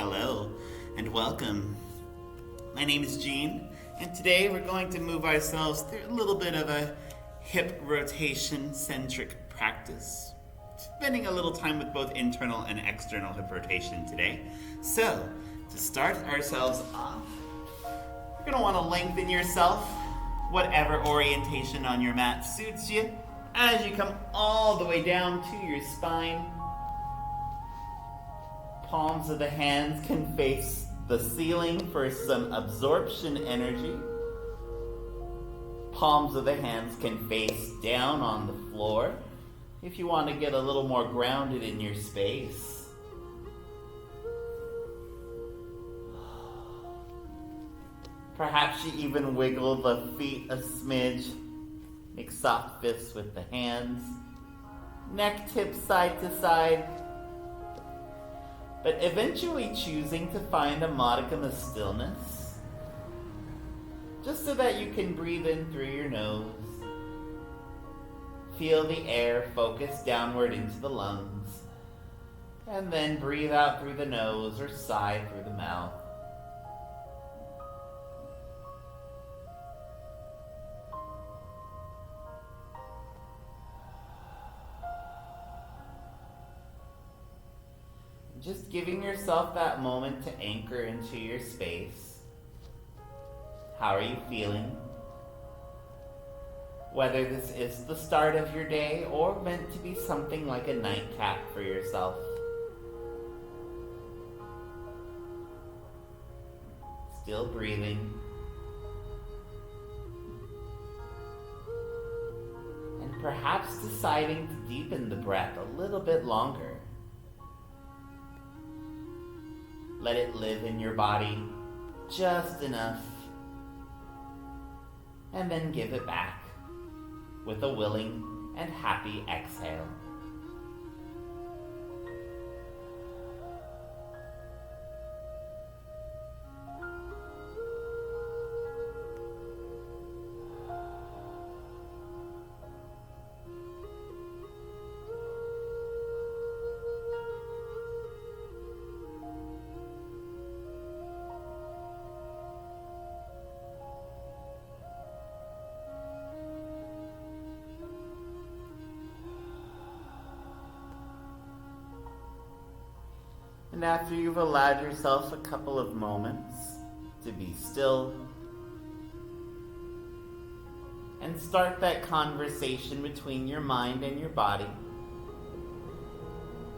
hello, and welcome. My name is Gene, and today we're going to move ourselves through a little bit of a hip rotation-centric practice, spending a little time with both internal and external hip rotation today. So, to start ourselves off, you're going to want to lengthen yourself, whatever orientation on your mat suits you, as you come all the way down to your spine. Palms of the hands can face the ceiling for some absorption energy. Palms of the hands can face down on the floor if you want to get a little more grounded in your space. Perhaps you even wiggle the feet a smidge. Make soft fists with the hands. Neck tips side to side. But eventually choosing to find a modicum of stillness, just so that you can breathe in through your nose. Feel the air focus downward into the lungs, and then breathe out through the nose or sigh through the mouth. Just giving yourself that moment to anchor into your space. How are you feeling? Whether this is the start of your day or meant to be something like a nightcap for yourself. Still breathing. And perhaps deciding to deepen the breath a little bit longer. Let it live in your body just enough, and then give it back with a willing and happy exhale. And after you've allowed yourself a couple of moments to be still and start that conversation between your mind and your body,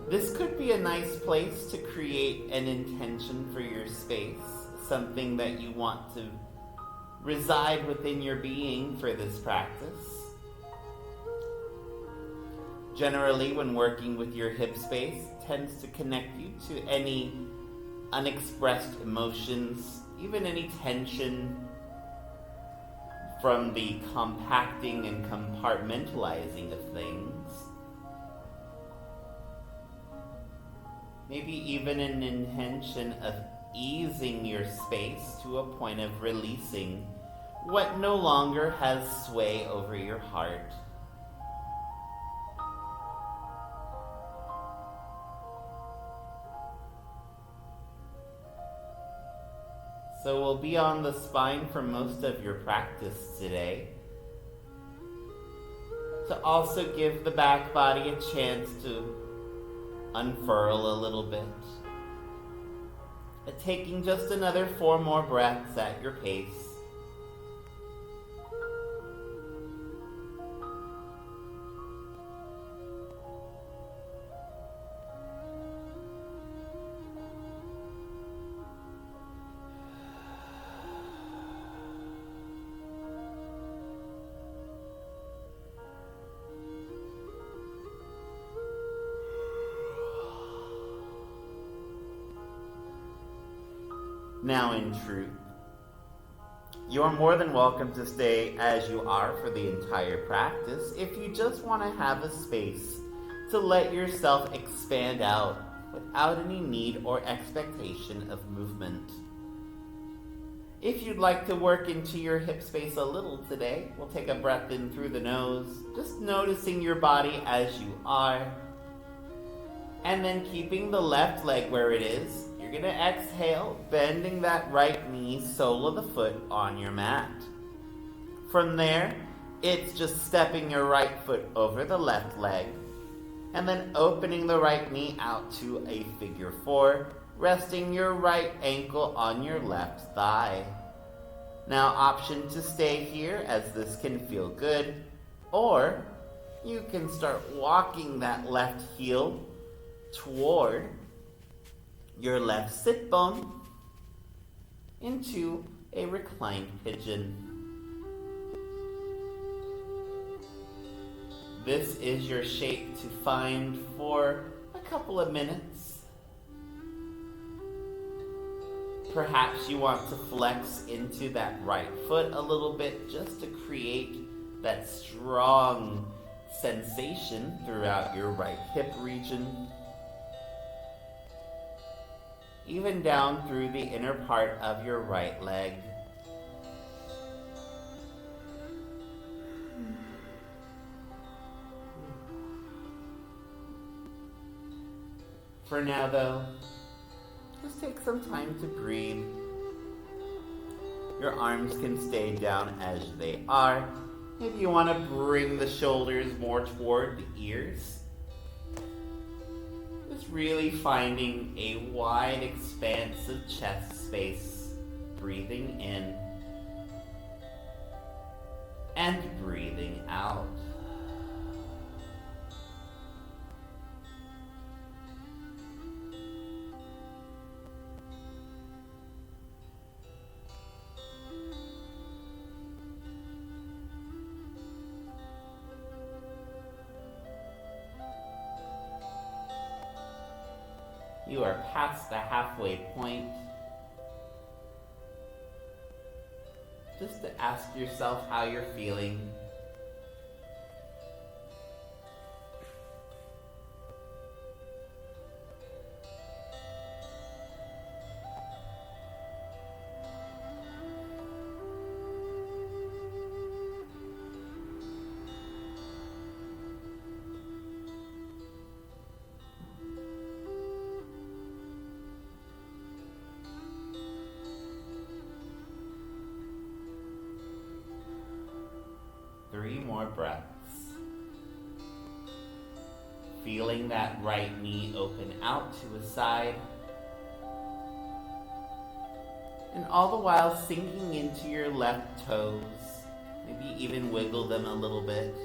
this could be a nice place to create an intention for your space, something that you want to reside within your being for this practice. Generally, when working with your hip space, tends to connect you to any unexpressed emotions, even any tension from the compacting and compartmentalizing of things. Maybe even an intention of easing your space to a point of releasing what no longer has sway over your heart. So we'll be on the spine for most of your practice today, to also give the back body a chance to unfurl a little bit. Taking just another 4 more breaths at your pace. Now, in truth, you're more than welcome to stay as you are for the entire practice if you just want to have a space to let yourself expand out without any need or expectation of movement. If you'd like to work into your hip space a little today, we'll take a breath in through the nose, just noticing your body as you are. And then keeping the left leg where it is, you're You're going to exhale, bending that right knee, sole of the foot on your mat. From there, it's just stepping your right foot over the left leg, and then opening the right knee out to a figure four, resting your right ankle on your left thigh. Now, option to stay here as this can feel good, or you can start walking that left heel toward your left sit bone into a reclined pigeon. This is your shape to find for a couple of minutes. Perhaps you want to flex into that right foot a little bit just to create that strong sensation throughout your right hip region, even down through the inner part of your right leg. For now, though, just take some time to breathe. Your arms can stay down as they are. Maybe you want to bring the shoulders more toward the ears. Just really finding a wide expanse of chest space. Breathing in and breathing out. You are past the halfway point. Just to ask yourself how you're feeling. Three more breaths. Feeling that right knee open out to a side. And all the while sinking into your left toes. Maybe even wiggle them a little bit.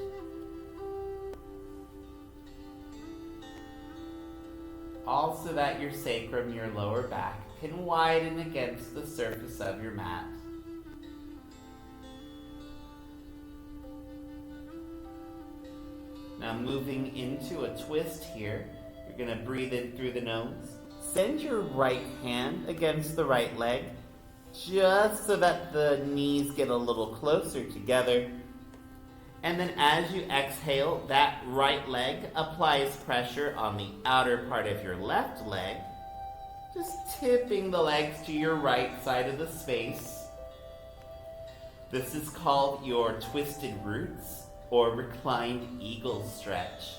All so that your sacrum, your lower back, can widen against the surface of your mat. Now moving into a twist here, you're going to breathe in through the nose. Send your right hand against the right leg, just so that the knees get a little closer together. And then as you exhale, that right leg applies pressure on the outer part of your left leg, just tipping the legs to your right side of the space. This is called your twisted roots, or reclined eagle stretch.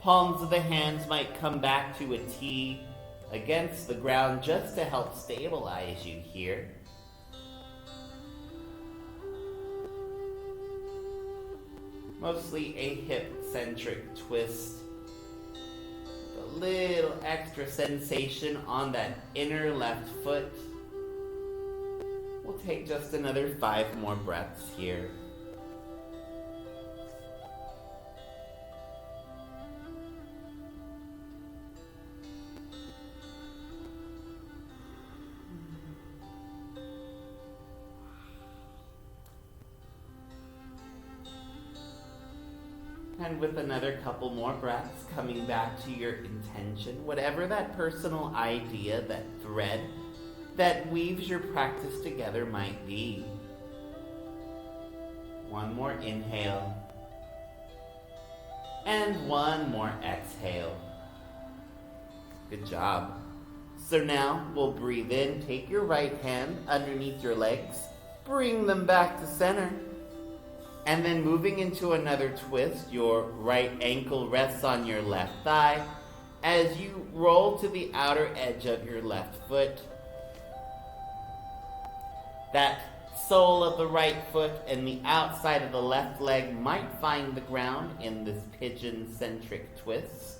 Palms of the hands might come back to a T against the ground just to help stabilize you here. Mostly a hip-centric twist. With a little extra sensation on that inner left foot. We'll take just another 5 more breaths here. And with another couple more breaths, coming back to your intention, whatever that personal idea, that thread that weaves your practice together might be. One more inhale. And one more exhale. Good job. So now we'll breathe in, take your right hand underneath your legs, bring them back to center. And then moving into another twist, your right ankle rests on your left thigh, As you roll to the outer edge of your left foot, that sole of the right foot and the outside of the left leg might find the ground in this pigeon-centric twist.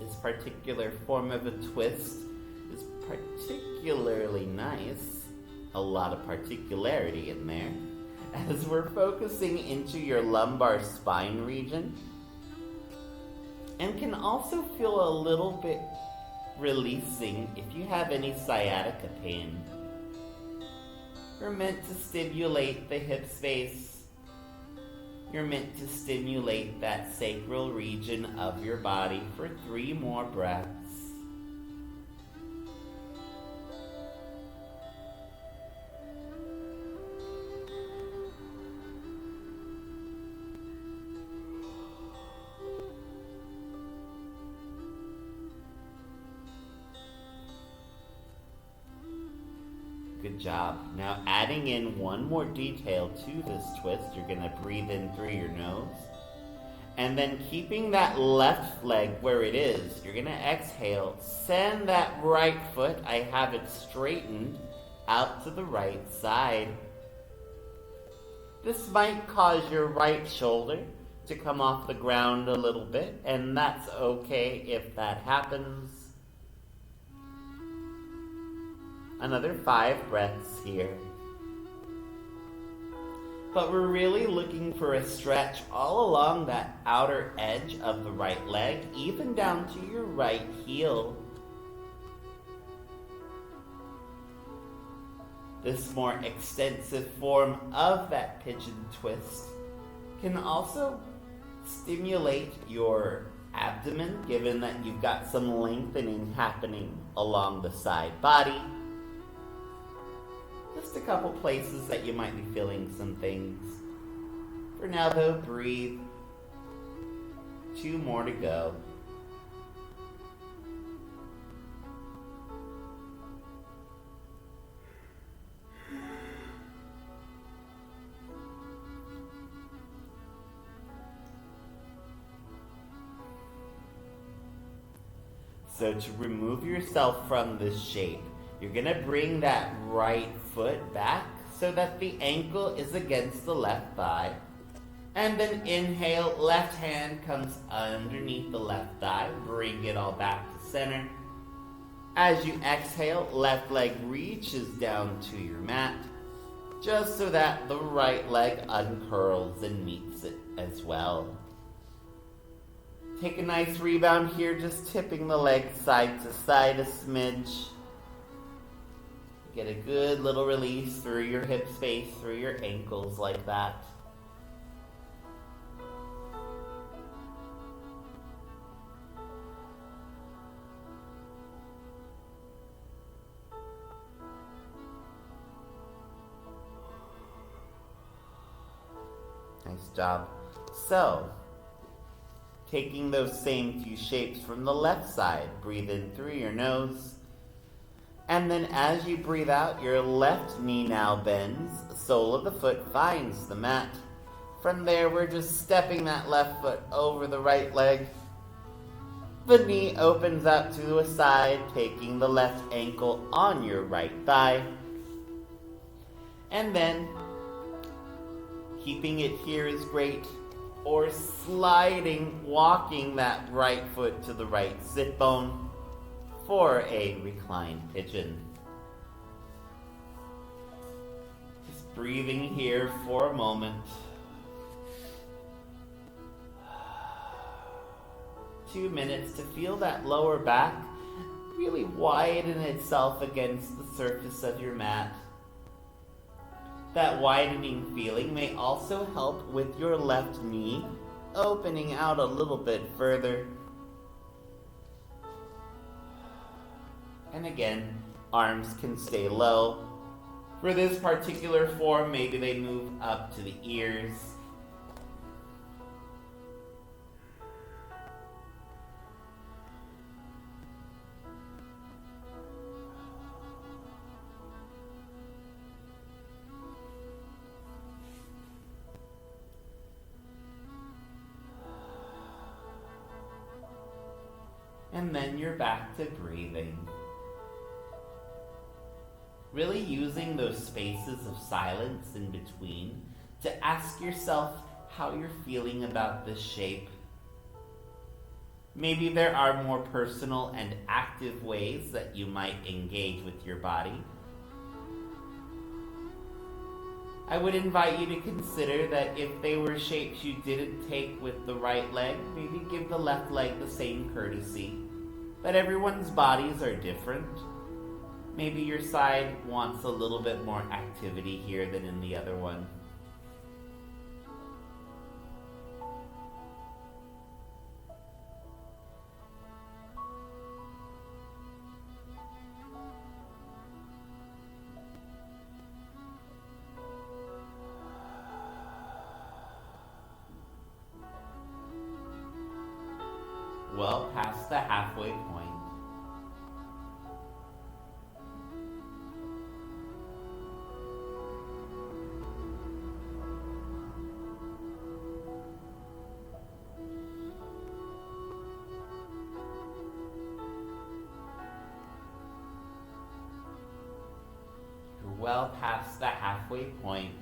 This particular form of a twist is particularly nice. A lot of particularity in there, as we're focusing into your lumbar spine region, and can also feel a little bit releasing if you have any sciatica pain. You're meant to stimulate the hip space. You're meant to stimulate that sacral region of your body for 3 more breaths. Good job. Now adding in one more detail to this twist, you're going to breathe in through your nose. And then keeping that left leg where it is, you're going to exhale. Send that right foot, I have it straightened, out to the right side. This might cause your right shoulder to come off the ground a little bit, and that's okay if that happens. Another 5 breaths here. But we're really looking for a stretch all along that outer edge of the right leg, even down to your right heel. This more extensive form of that pigeon twist can also stimulate your abdomen, given that you've got some lengthening happening along the side body. Just a couple places that you might be feeling some things. For now though, breathe. 2 more to go. So to remove yourself from this shape, you're going to bring that right foot back so that the ankle is against the left thigh. And then inhale, left hand comes underneath the left thigh. Bring it all back to center. As you exhale, left leg reaches down to your mat, just so that the right leg uncurls and meets it as well. Take a nice rebound here, just tipping the leg side to side a smidge. Get a good little release through your hip space, through your ankles like that. Nice job. So, taking those same few shapes from the left side, breathe in through your nose. And then as you breathe out, your left knee now bends, the sole of the foot finds the mat. From there, we're just stepping that left foot over the right leg. The knee opens up to a side, taking the left ankle on your right thigh. And then, keeping it here is great, or sliding, walking that right foot to the right sit bone for a reclined pigeon. Just breathing here for a moment. 2 minutes to feel that lower back really widen itself against the surface of your mat. That widening feeling may also help with your left knee opening out a little bit further. And again, arms can stay low. For this particular form, maybe they move up to the ears. And then you're back to breathing. Really using those spaces of silence in between to ask yourself how you're feeling about this shape. Maybe there are more personal and active ways that you might engage with your body. I would invite you to consider that if they were shapes you didn't take with the right leg, maybe give the left leg the same courtesy. But everyone's bodies are different. Maybe your side wants a little bit more activity here than in the other one. Well past the halfway point. You're well past the halfway point.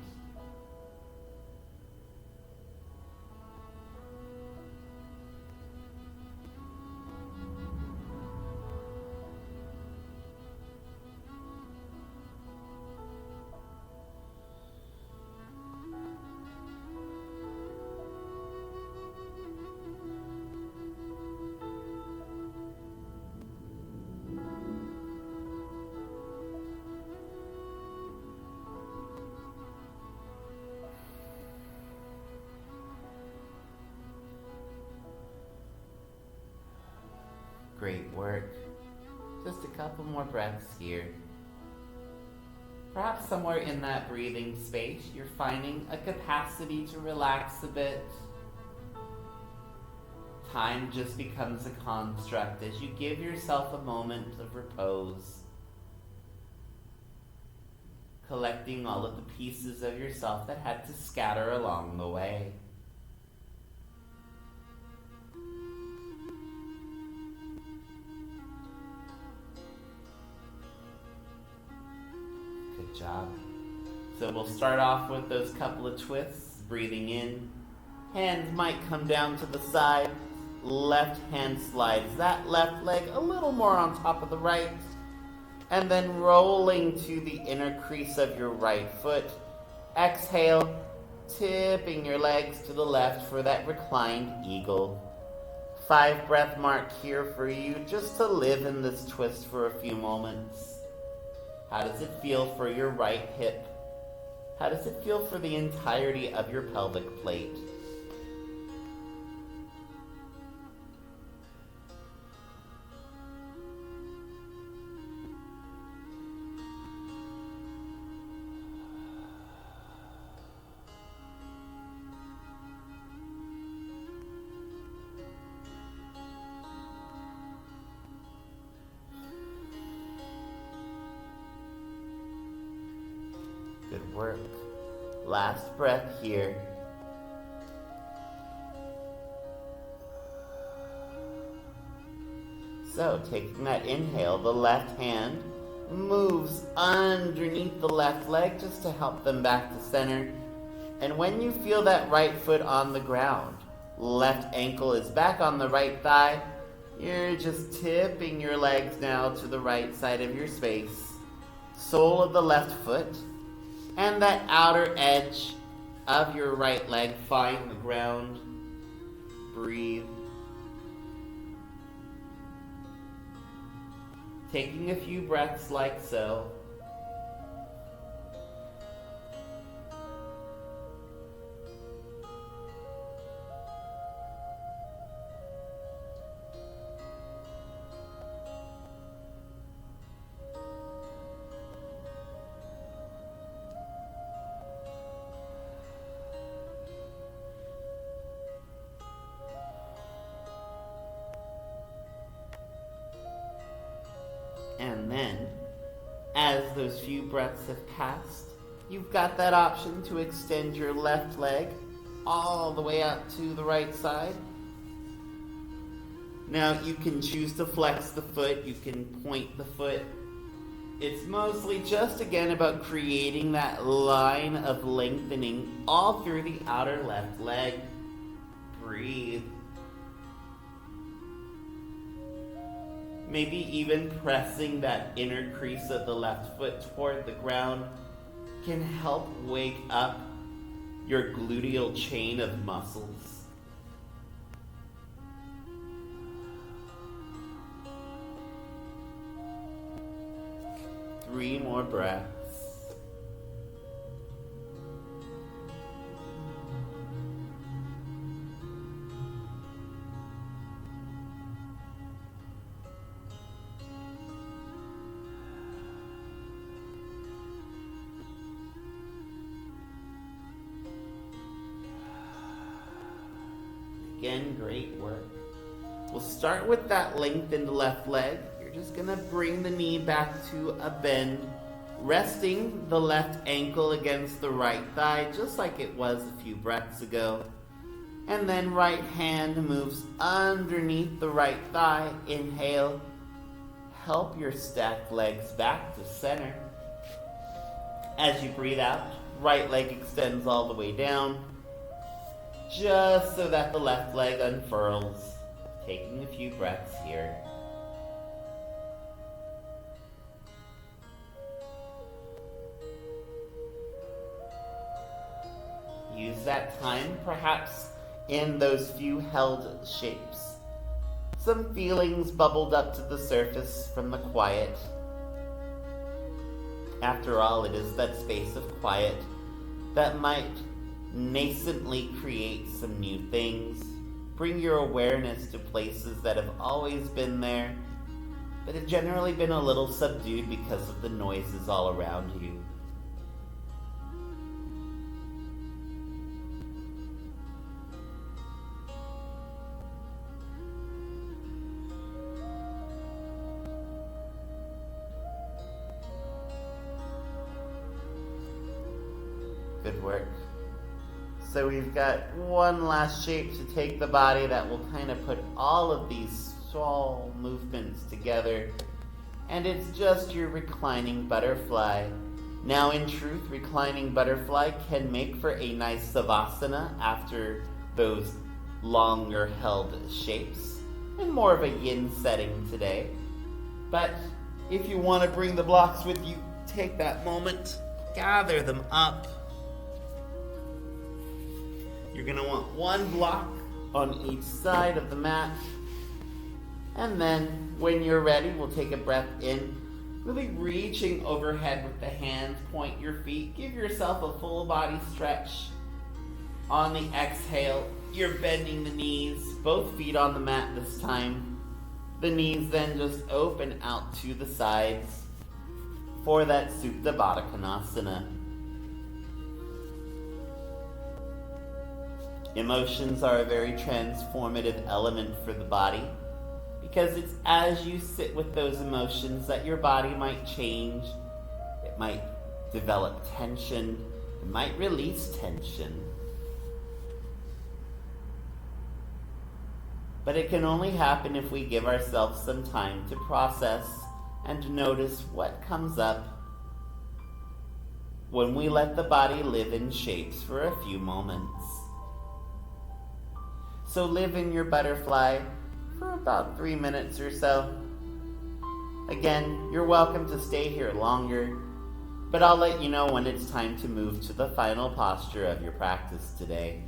Great work. Just a couple more breaths here. Perhaps somewhere in that breathing space, you're finding a capacity to relax a bit. Time just becomes a construct as you give yourself a moment of repose, collecting all of the pieces of yourself that had to scatter along the way. Good job. So we'll start off with those couple of twists, breathing in. Hands might come down to the side. Left hand slides that left leg a little more on top of the right. And then rolling to the inner crease of your right foot. Exhale, tipping your legs to the left for that reclined eagle. 5 breath mark here for you just to live in this twist for a few moments. How does it feel for your right hip? How does it feel for the entirety of your pelvic plate? Good work. Last breath here. So, taking that inhale, the left hand moves underneath the left leg just to help them back to center. And when you feel that right foot on the ground, left ankle is back on the right thigh, you're just tipping your legs now to the right side of your space. Sole of the left foot and that outer edge of your right leg find the ground. Breathe. Taking a few breaths like so. And then, as those few breaths have passed, you've got that option to extend your left leg all the way out to the right side. Now you can choose to flex the foot, you can point the foot. It's mostly just again about creating that line of lengthening all through the outer left leg. Breathe. Maybe even pressing that inner crease of the left foot toward the ground can help wake up your gluteal chain of muscles. Three more breaths. Again, great work. We'll start with that lengthened left leg. You're just gonna bring the knee back to a bend, resting the left ankle against the right thigh, just like it was a few breaths ago. And then right hand moves underneath the right thigh. Inhale. Help your stacked legs back to center. As you breathe out, right leg extends all the way down, just so that the left leg unfurls. Taking a few breaths here. Use that time perhaps in those few held shapes. Some feelings bubbled up to the surface from the quiet. After all, it is that space of quiet that might nascently create some new things. Bring your awareness to places that have always been there, but have generally been a little subdued because of the noises all around you. Good work. So we've got one last shape to take the body that will kind of put all of these small movements together. And it's just your reclining butterfly. Now in truth, reclining butterfly can make for a nice savasana after those longer held shapes, and more of a yin setting today. But if you want to bring the blocks with you, take that moment, gather them up. You're going to want one block on each side of the mat. And then when you're ready, we'll take a breath in, really reaching overhead with the hands, point your feet, give yourself a full body stretch. On the exhale, you're bending the knees, both feet on the mat this time. The knees then just open out to the sides for that Supta Baddha Konasana. Emotions are a very transformative element for the body, because it's as you sit with those emotions that your body might change. It might develop tension. It might release tension. But it can only happen if we give ourselves some time to process and notice what comes up when we let the body live in shapes for a few moments. So live in your butterfly for about 3 minutes or so. Again, you're welcome to stay here longer, but I'll let you know when it's time to move to the final posture of your practice today.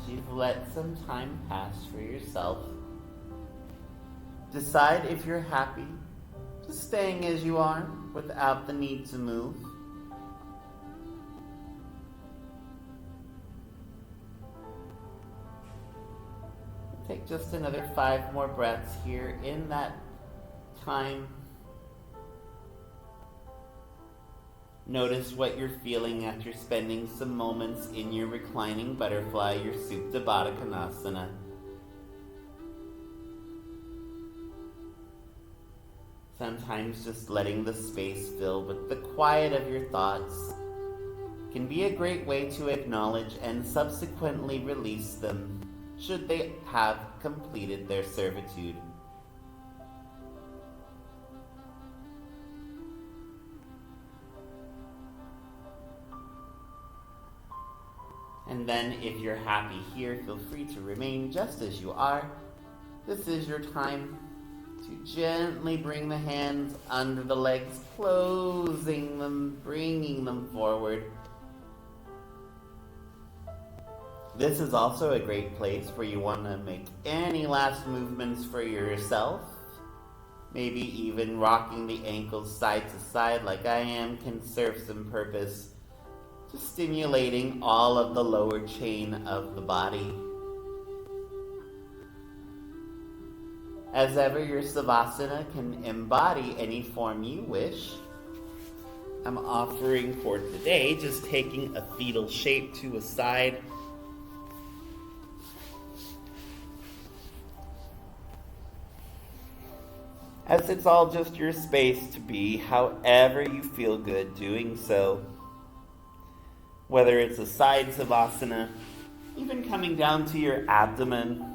you've let some time pass for yourself, decide if you're happy just staying as you are without the need to move. Take just another 5 more breaths here in that time. Notice what you're feeling after spending some moments in your reclining butterfly, your Supta Baddha Konasana. Sometimes just letting the space fill with the quiet of your thoughts can be a great way to acknowledge and subsequently release them should they have completed their servitude. And then if you're happy here, feel free to remain just as you are. This is your time to gently bring the hands under the legs, closing them, bringing them forward. This is also a great place where you want to make any last movements for yourself. Maybe even rocking the ankles side to side like I am can serve some purpose, just stimulating all of the lower chain of the body. As ever, your Savasana can embody any form you wish. I'm offering for today just taking a fetal shape to a side. As it's all just your space to be however you feel good doing so. Whether it's a side Savasana, even coming down to your abdomen,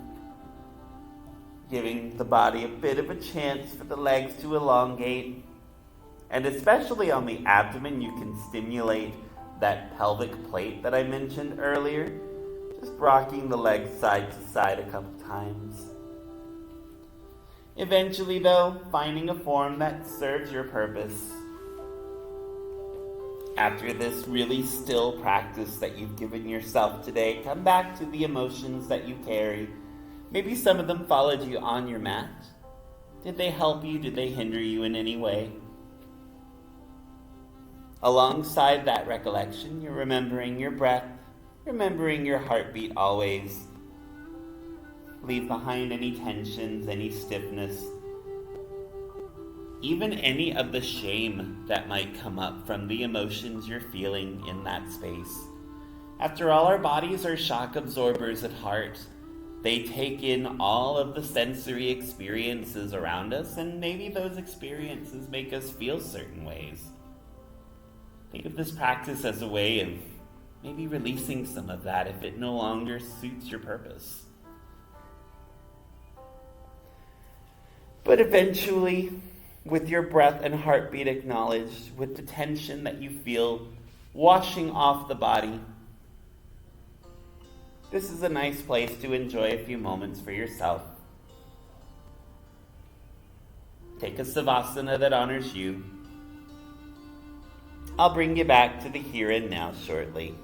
giving the body a bit of a chance for the legs to elongate. And especially on the abdomen, you can stimulate that pelvic plate that I mentioned earlier, just rocking the legs side to side a couple times. Eventually, though, finding a form that serves your purpose. After this really still practice that you've given yourself today, come back to the emotions that you carry. Maybe some of them followed you on your mat. Did they help you? Did they hinder you in any way? Alongside that recollection, you're remembering your breath, remembering your heartbeat always. Leave behind any tensions, any stiffness, even any of the shame that might come up from the emotions you're feeling in that space. After all, our bodies are shock absorbers at heart. They take in all of the sensory experiences around us, and maybe those experiences make us feel certain ways. Think of this practice as a way of maybe releasing some of that if it no longer suits your purpose. But eventually, with your breath and heartbeat acknowledged, with the tension that you feel washing off the body, this is a nice place to enjoy a few moments for yourself. Take a Savasana that honors you. I'll bring you back to the here and now shortly.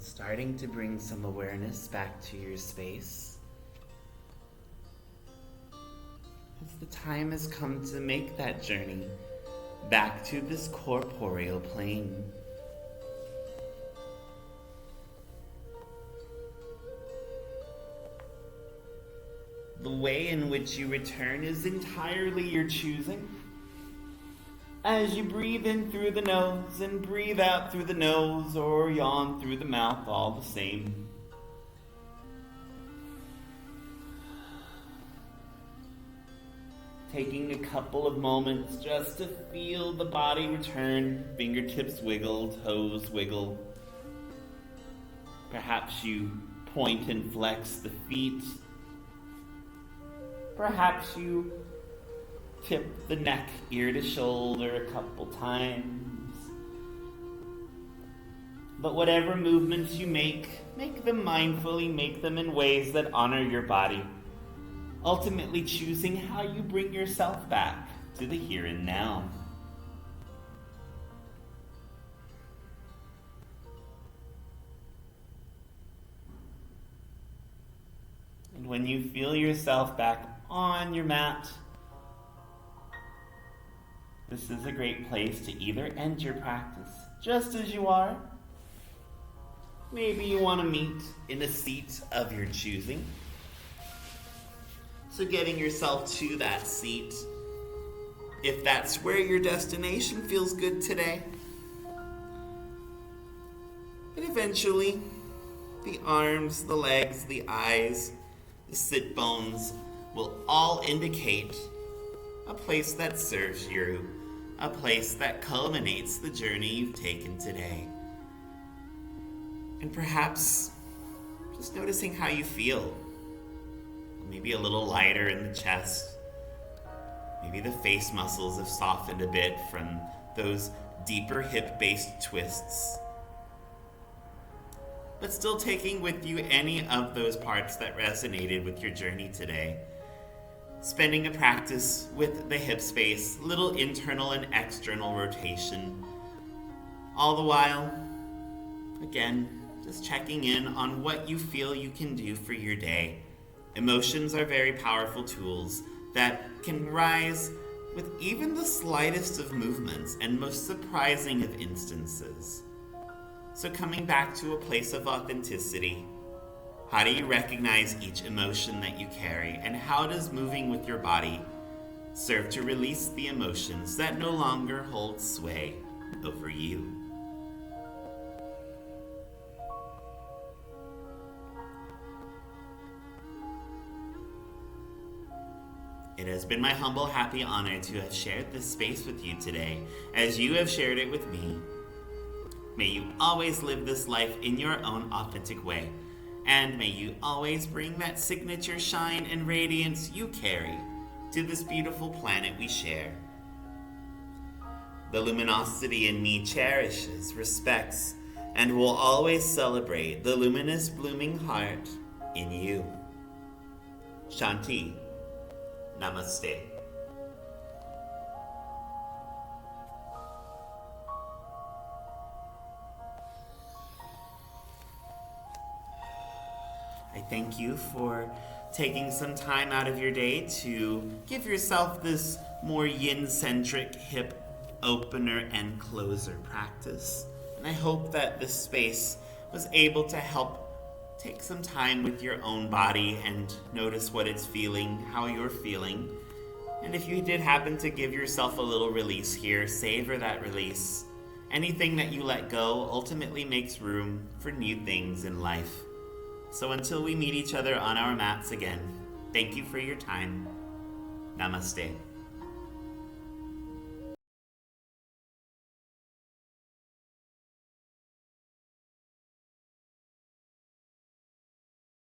starting to bring some awareness back to your space. As the time has come to make that journey back to this corporeal plane. The way in which you return is entirely your choosing. As you breathe in through the nose and breathe out through the nose, or yawn through the mouth, all the same. Taking a couple of moments just to feel the body return, fingertips wiggle, toes wiggle. Perhaps you point and flex the feet. Perhaps you tip the neck ear to shoulder a couple times. But whatever movements you make them mindfully, make them in ways that honor your body, ultimately choosing how you bring yourself back to the here and now. And when you feel yourself back on your mat, this is a great place to either end your practice just as you are. Maybe you want to meet in a seat of your choosing. So getting yourself to that seat, if that's where your destination feels good today. And eventually, the arms, the legs, the eyes, the sit bones will all indicate a place that serves you, a place that culminates the journey you've taken today. And perhaps just noticing how you feel. Maybe a little lighter in the chest. Maybe the face muscles have softened a bit from those deeper hip-based twists. But still taking with you any of those parts that resonated with your journey today. Spending a practice with the hip space, little internal and external rotation. All the while, again, just checking in on what you feel you can do for your day. Emotions are very powerful tools that can rise with even the slightest of movements and most surprising of instances. So coming back to a place of authenticity, how do you recognize each emotion that you carry, and how does moving with your body serve to release the emotions that no longer hold sway over you? It has been my humble, happy honor to have shared this space with you today, as you have shared it with me. May you always live this life in your own authentic way, and may you always bring that signature shine and radiance you carry to this beautiful planet we share. The luminosity in me cherishes, respects, and will always celebrate the luminous blooming heart in you. Shanti. Namaste. I thank you for taking some time out of your day to give yourself this more yin-centric hip opener and closer practice. And I hope that this space was able to help take some time with your own body and notice what it's feeling, how you're feeling. And if you did happen to give yourself a little release here, savor that release. Anything that you let go ultimately makes room for new things in life. So until we meet each other on our mats again, thank you for your time. Namaste.